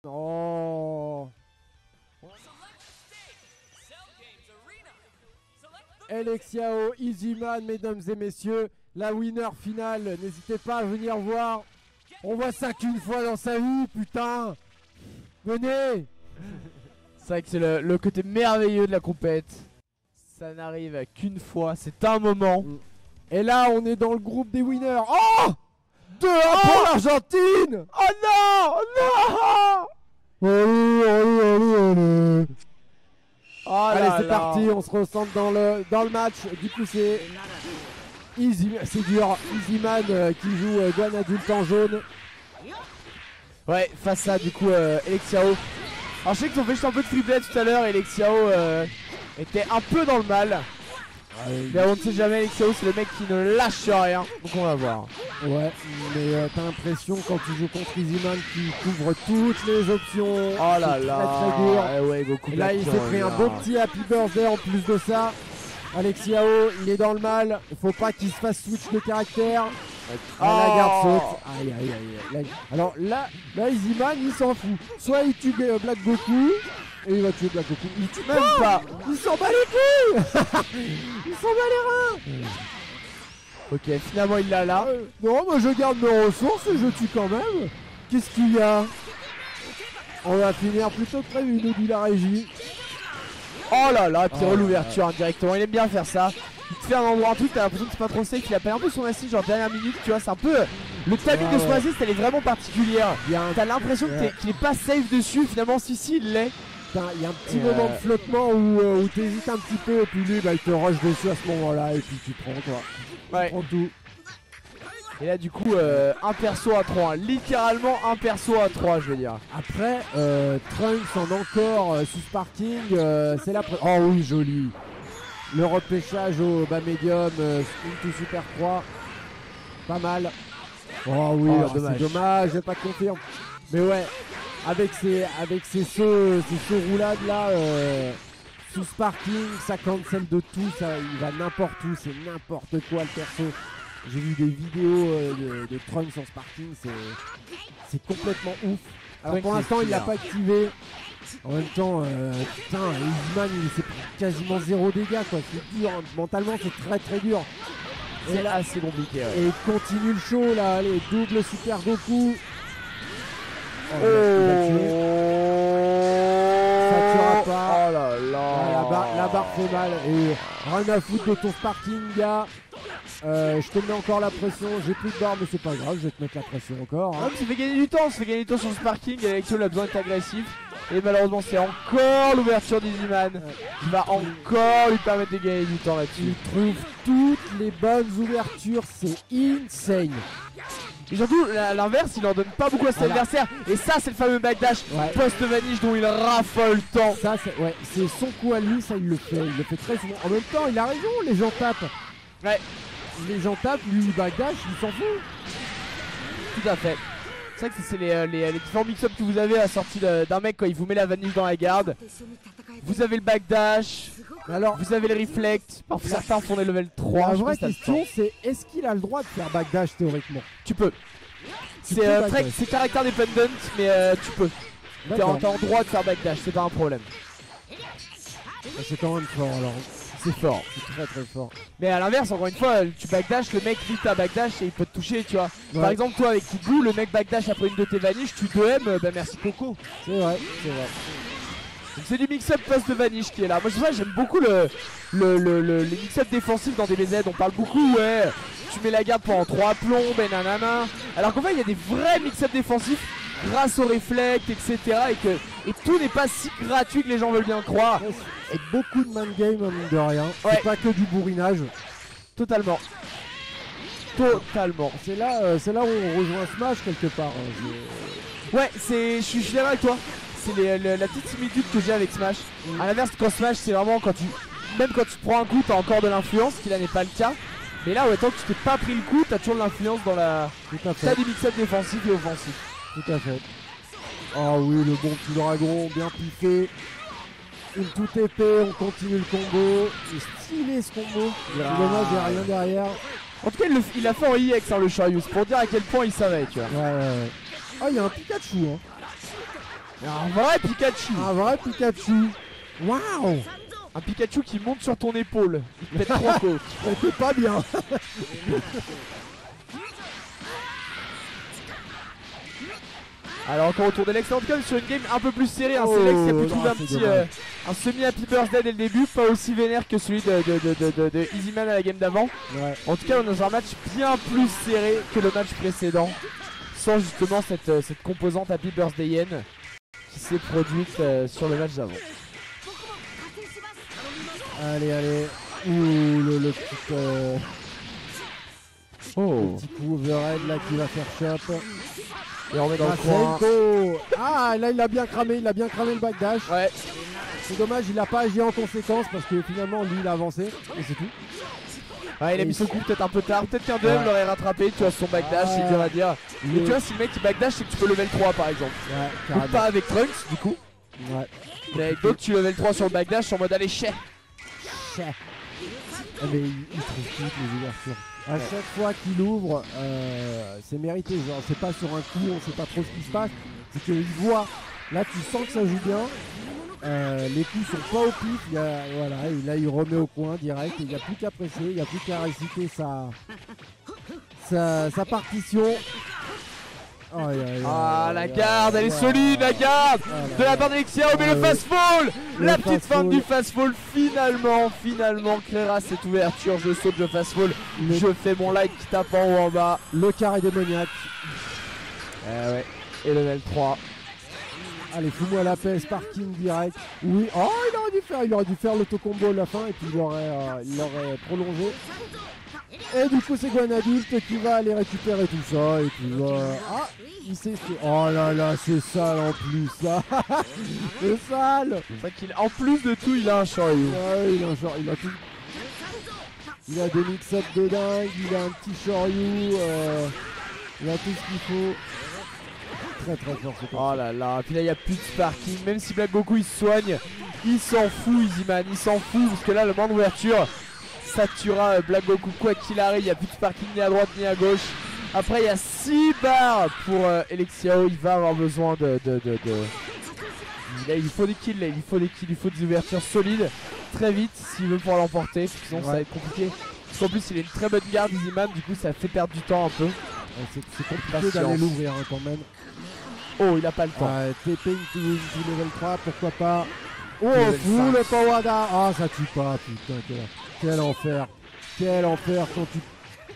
Oh. Alexiao, Easyman, mesdames et messieurs, la winner finale. N'hésitez pas à venir voir. On voit ça qu'une fois dans sa vie, putain. Venez. C'est vrai que c'est le côté merveilleux de la compète. Ça n'arrive qu'une fois, c'est un moment. Et là, on est dans le groupe des winners. Oh 2-1 pour l'Argentine. Oh non, non. Allez. Oh Allez, là c'est là. parti, on se recentre dans le match. Du coup, c'est c'est dur. Easyman qui joue Douane adulte en jaune. Ouais, face à du coup Alexiao. Alors je sais qu'ils ont fait juste un peu de free play tout à l'heure et Alexiao était un peu dans le mal. Mais on ne sait jamais, Alexiao c'est le mec qui ne lâche rien. Donc on va voir. Ouais, mais t'as l'impression quand tu joues contre Easyman qui couvre toutes les options. Oh là c'est là. très dur. Ouais, beaucoup Et là, il s'est pris un beau petit happy birthday en plus de ça. Alexiao, il est dans le mal. Il faut pas qu'il se fasse switch de caractère. Ah, la garde saute. Aïe aïe aïe. Alors là Easyman il s'en fout. Soit il tue Black Goku et il va tuer Black Goku. Il tue même pas. Il s'en bat les couilles. Il s'en bat les reins. Ok, finalement il l'a là. Non, moi je garde mes ressources et je tue quand même. Qu'est-ce qu'il y a? On va finir plus tôt que prévu, nous dit la régie. Oh là là, puis l'ouverture indirectement. Il aime bien faire ça. Il te fait un truc, t'as l'impression que c'est pas trop safe. Il a pas un peu son assist, genre dernière minute, tu vois. C'est un peu. Le timing de son assist, elle est vraiment particulière. T'as l'impression qu'il est pas safe dessus. Finalement, si, il l'est. Il y a un petit moment de flottement où t'hésites un petit peu. Et puis lui, bah, il te rush dessus à ce moment-là. Et puis tu prends, quoi. Ouais. Tu prends tout. Et là, du coup, un perso à 3. Littéralement, un perso à 3, je veux dire. Après, Trunks en encore sous Sparking. C'est la. Oh oui, joli. Le repêchage au bas médium, into super 3. Pas mal. Oh oui, c'est dommage, j'ai pas de confirme. Mais ouais, avec ces sauts roulades là, sous Sparking, ça cancel de tout, ça, il va n'importe où, c'est n'importe quoi le perso. J'ai vu des vidéos de Trunks en Sparking, c'est complètement ouf. Alors pour l'instant, il l'a pas activé. En même temps, putain, Easyman il s'est pris quasiment 0 dégâts quoi, c'est dur, hein. Mentalement c'est très très dur. C'est assez compliqué. Ouais. Et il continue le show là, allez, double super Goku. Oh, ça tuera pas. Oh là là. Ah, la barre fait mal. Et rien à foutre de ton Sparking, gars. Je te mets encore la pression, j'ai plus de barre mais c'est pas grave, je vais te mettre la pression encore. Hein. Ouais, ça fait gagner du temps, sur le Sparking. Alexio il a besoin d'être agressif. Et malheureusement c'est encore l'ouverture d'Easyman qui va encore lui permettre de gagner du temps là-dessus. Il trouve toutes les bonnes ouvertures, c'est insane. Et surtout l'inverse, il en donne pas beaucoup à ses adversaires. Et ça c'est le fameux backdash post-vanish dont il raffole tant. Ça c'est son coup à lui, ça il le fait très souvent. En même temps il a raison, les gens tapent. Ouais. Les gens tapent, lui il backdash, il s'en fout. Tout à fait. C'est vrai que c'est les différents mix-up que vous avez à la sortie d'un mec quand il vous met la vanish dans la garde. Vous avez le backdash, alors vous avez le reflect, parfois certains font des level 3. La vraie question c'est est-ce qu'il a le droit de faire backdash théoriquement? Tu peux. C'est caractère dependent mais tu peux. T'es en droit de faire backdash, c'est pas un problème. C'est quand même fort alors. C'est fort, c'est très très fort. Mais à l'inverse, encore une fois, tu backdash, le mec lit ta backdash et il peut te toucher, tu vois. Par exemple, toi avec Kigou, le mec backdash après une de tes vanish, tu 2M, bah merci Coco. C'est vrai, c'est vrai. Donc c'est du mix-up post de vanish qui est là. Moi je sais, j'aime beaucoup les mix-up défensifs dans DBZ. On parle beaucoup, ouais, tu mets la garde pendant 3 plombs et nanana. Alors qu'en fait, il y a des vrais mix-up défensifs grâce au reflect, etc. Et tout n'est pas si gratuit que les gens veulent bien croire. Et beaucoup de man game, mine de rien. C'est pas que du bourrinage. Totalement. Totalement. C'est là où on rejoint Smash quelque part. Ouais, je suis d'accord avec toi. C'est la petite similitude que j'ai avec Smash. A l'inverse, quand Smash, c'est vraiment même quand tu te prends un coup, t'as encore de l'influence, ce qui là n'est pas le cas. Mais là, ouais, tant que tu t'es pas pris le coup, t'as toujours de l'influence dans la. T'as des mix-up défensifs et offensifs. Tout à fait. Ah oui, le bon petit dragon, bien piqué. Une toute épée, on continue le combo. Il est stylé ce combo. Dommage, il n'y a rien derrière. En tout cas, il a fait en EX hein, le Sharius pour dire à quel point il savait, tu vois. Ouais. Ah, il y a un Pikachu, hein. Un vrai Pikachu. Un vrai Pikachu. Waouh. Un Pikachu qui monte sur ton épaule. Il te pète 3 côtes. C'était pas bien. Alors encore autour de Lex, en tout cas sur une game un peu plus serrée, hein. C'est Lex qui a pu trouver un petit un semi Happy Birthday dès le début, pas aussi vénère que celui de Easyman à la game d'avant. Ouais. En tout cas on est dans un match bien plus serré que le match précédent, sans justement cette composante Happy Birthday Yen qui s'est produite sur le match d'avant. Allez, allez. Ouh, le petit, Oh. petit coup overhead là qui va faire chop. Et on met dans le coin. Masenko. Ah, là il a bien cramé le backdash. Ouais. C'est dommage, il a pas agi en conséquence parce que finalement lui il a avancé et c'est tout. Ouais, il a mis son coup peut-être un peu tard, peut-être qu'un DM l'aurait rattrapé, tu vois, son backdash, c'est dur à dire. Mais tu vois, si le mec il backdash, c'est que tu peux level 3 par exemple. Ouais, Donc carrément. pas avec Trunks du coup. Ouais. Mais avec d'autres, tu level 3 sur le backdash en mode allez, chais. Ah, mais il trouve toutes les ouvertures. À chaque fois qu'il ouvre, c'est mérité. Genre, c'est pas sur un coup, on sait pas trop ce qui se passe. C'est qu'il voit. Là, tu sens que ça joue bien. Les coups sont pas au pif. Voilà, et là, il remet au coin direct. Il n'y a plus qu'à presser, il n'y a plus qu'à réciter sa partition. La garde, elle est solide, la garde de la part d'Alexia, mais le fast fall, la petite fin du fast fall, finalement, créera cette ouverture, je saute, je fast fall, je fais mon light qui tape en haut en bas. Le carré démoniaque. Ouais. Et level 3. Allez, fous-moi la paix, sparking direct. Oui, oh, il aurait dû faire l'autocombo à la fin et puis il l'aurait prolongé. Et du coup, c'est Gwen adulte qui va aller récupérer tout ça et puis ah, il sait ce que... Oh là là, c'est sale en plus, ça. C'est sale. C'est vrai qu'en plus de tout, il a un chariot. Ouais, il a tout. Il a des mix-ups de dingue, il a un petit chariot, il a tout ce qu'il faut. Très fort ce Oh là là, puis là il n'y a plus de sparking, même si Black Goku il se soigne, il s'en fout Easyman, il s'en fout parce que là le moment d'ouverture, ça tuera Black Goku quoi qu'il arrive, il n'y a plus de sparking ni à droite ni à gauche. Après il y a 6 barres pour Alexiao, il va avoir besoin Là, il faut des kills, là, il faut des ouvertures solides, très vite s'il veut pouvoir l'emporter, sinon ça va être compliqué. Parce qu'en plus il a une très bonne garde Easyman, du coup ça fait perdre du temps un peu. C'est compliqué d'aller l'ouvrir hein, quand même. Oh, il a pas le temps. TP into level 3, pourquoi pas. Oh, Level le Pawada. Ah, ça tue pas, putain. Quel enfer. Quel enfer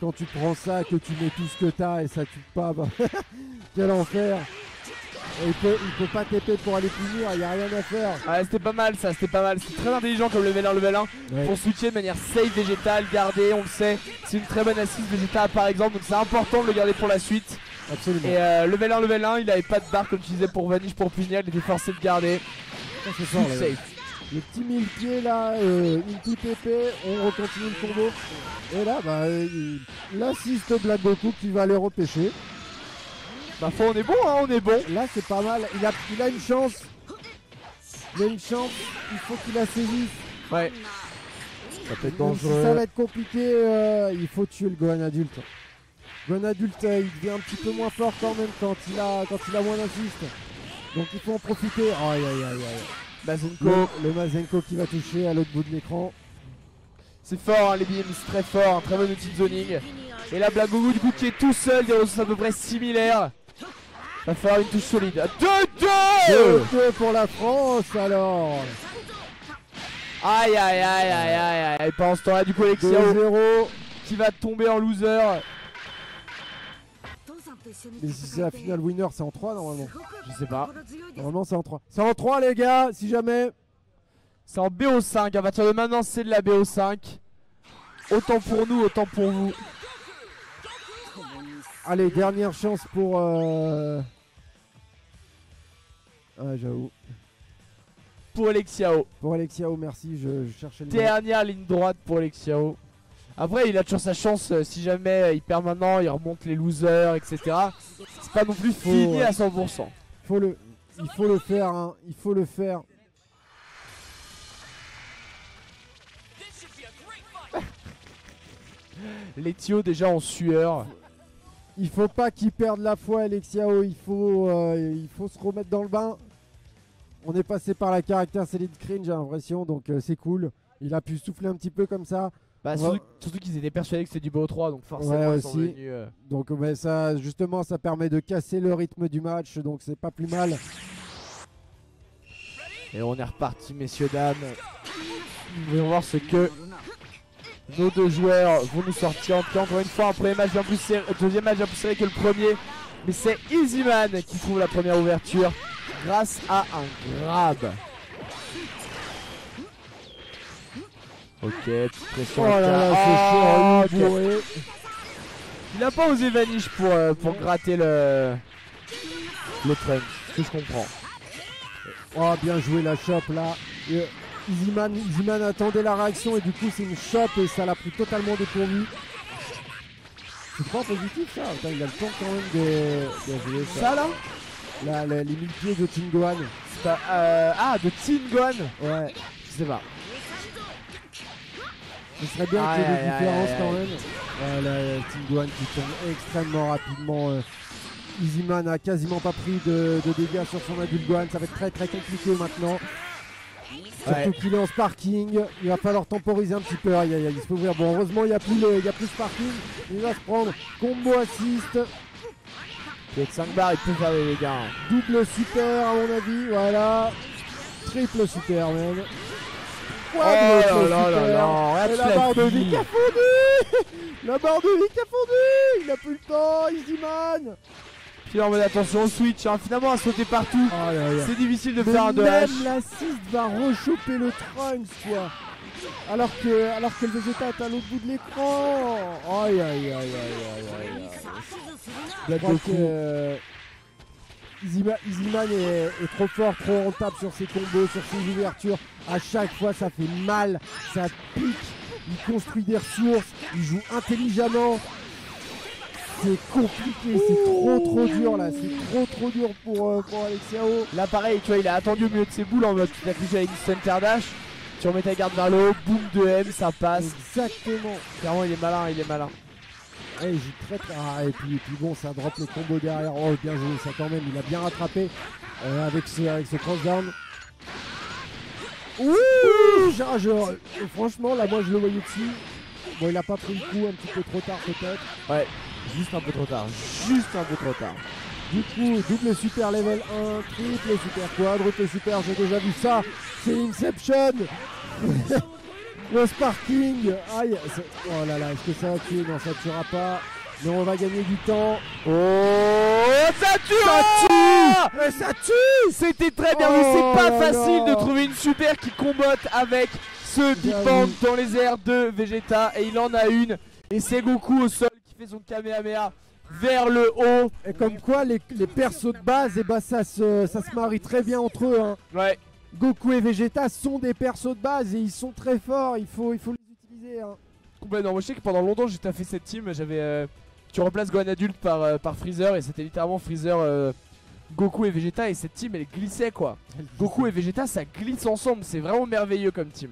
quand tu prends ça, que tu mets tout ce que t'as et ça tue pas. Bah. Quel enfer. Et il peut pas TP pour aller punir, il n'y a rien à faire. Ouais, c'était pas mal ça, c'était pas mal. C'est très intelligent comme level 1, level 1. Ouais. Pour switcher de manière safe végétale, garder, on le sait. C'est une très bonne assise végétale par exemple, donc c'est important de le garder pour la suite. Absolument. Et level 1, il avait pas de barre comme tu disais pour Vanish, pour punir, il était forcé de garder. Ça c'est fort là. Safe. Le petit mille pieds là, into TP, on recontinue le combo. Et là, bah, il assiste Black Goku qui va aller repêcher. Bah on est bon hein, on est bon. Là c'est pas mal, il a une chance. Il a une chance, il faut qu'il la saisisse. Ouais. Ça peut être dangereux. Si ça va être compliqué, il faut tuer le Gohan adulte. Gohan adulte il devient un petit peu moins fort quand même quand il a moins d'assist. Donc il faut en profiter. Aïe. Masenko. Le Masenko qui va toucher à l'autre bout de l'écran. C'est fort hein, les beams, c'est très fort, un très bon outil de zoning. Et là Black Goku du coup qui est tout seul, des ressources à peu près similaires. Va falloir une touche solide. 2-2 pour la France alors. Aïe. Et pendant ce temps là du coup Alexiao 2-0 qui va tomber en loser. Mais si c'est la finale winner c'est en 3 normalement. Je sais pas. Normalement c'est en 3. C'est en 3 les gars si jamais. C'est en BO5, à partir de maintenant c'est de la BO5. Autant pour nous, autant pour vous. Allez, dernière chance pour... Ah, j'avoue. Pour Alexiao. Pour Alexiao, merci, je cherchais le dernière ligne droite pour Alexiao. Après, il a toujours sa chance, si jamais il perd maintenant, il remonte les losers, etc. C'est pas non plus fini à 100%. Il faut le faire, hein. Il faut le faire. Letio déjà en sueur. Il faut pas qu'il perde la foi Alexiao, il faut se remettre dans le bain. On est passé par la caractère Céline Screen, j'ai l'impression, donc c'est cool. Il a pu souffler un petit peu comme ça. Bah, surtout qu'ils étaient persuadés que c'était du BO3, donc forcément ouais, ils sont aussi. venus. Donc ça, justement, ça permet de casser le rythme du match, donc c'est pas plus mal. Et on est reparti, messieurs, dames. Nous allons voir ce que nos deux joueurs vont nous sortir. En tout cas, encore une fois, un premier match bien plus serré, deuxième match bien plus serré que le premier. Mais c'est Easyman qui trouve la première ouverture grâce à un grab. Ok, petite pression. Oh là là, c'est chaud. Okay. Il n'a pas osé Vanish pour gratter le trunk, ce que je comprends. Oh, bien joué la chope là. Easyman attendait la réaction et du coup c'est une chope et ça l'a pris totalement dépourvu. C'est pas positif ça. Attends, il a le temps quand même de jouer ça. Ça là les 1000 pieds de Tingoan. De Tingoan. Ouais. Je sais pas. Ce serait bien qu'il y ait des différences quand même. Ouais, Tingoan qui tombe extrêmement rapidement. Easyman a quasiment pas pris de dégâts sur son adulte Gohan. Ça va être très très compliqué maintenant. Surtout qu'il est en sparking. Il va falloir temporiser un petit peu. Il se peut ouvrir. Bon, heureusement, il n'y a plus sparking. Il va se prendre combo assist. Avec 5 barres, il peut faire des dégâts. Double super à mon avis. Voilà. Triple super même. Quadruple super. Et la barre de vie qui a fondu. La barre de vie qui a fondu. Il n'a plus le temps, Easyman. Puis là, en mode attention au switch, hein. Finalement à sauter partout. C'est difficile de faire un 2H. Même l'assist va rechoper le Trunks quoi. Alors que le Vegeta est à l'autre bout de l'écran. Aïe. Je crois que Easyman est trop fort, trop rentable sur ses combos, sur ses ouvertures. À chaque fois ça fait mal, ça pique. Il construit des ressources, il joue intelligemment. C'est compliqué, c'est trop dur là, c'est trop dur pour Alexiao. Là pareil, tu vois, il a attendu au milieu de ses boules en mode tu t'as cliqué avec une center dash, tu remets ta garde vers le haut, boum de M, ça passe. Exactement. Clairement il est malin. Et il joue très et puis bon, ça drop le combo derrière. Oh bien joué ça quand même, il a bien rattrapé avec ce crossdown. Ouh, franchement là moi je le voyais dessus. Bon il a pas pris le coup, un petit peu trop tard peut-être. Ouais. Juste un peu trop tard. Du coup, double super level 1, triple super quadruple super, j'ai déjà vu ça. C'est Inception. Le sparking. Aïe. Oh là là, est-ce que ça va tuer? Non, ça ne tuera pas. Mais on va gagner du temps. Oh, ça tue. Ça tue. C'était très bien vu. C'est pas facile de trouver une super qui combotte avec ce Big Bang dans les airs de Vegeta. Et il en a une. Et c'est Goku au sol qui fait son Kamehameha vers le haut. Et comme quoi les persos de base, et bah ça se marie très bien entre eux. Hein. Ouais. Goku et Vegeta sont des persos de base et ils sont très forts. Il faut les utiliser. Hein. Complètement. Moi je sais que pendant longtemps j'ai taffé cette team. Tu remplaces Gohan adulte par Freezer et c'était littéralement Freezer, Goku et Vegeta et cette team elle glissait quoi. Goku et Vegeta ça glisse ensemble. C'est vraiment merveilleux comme team.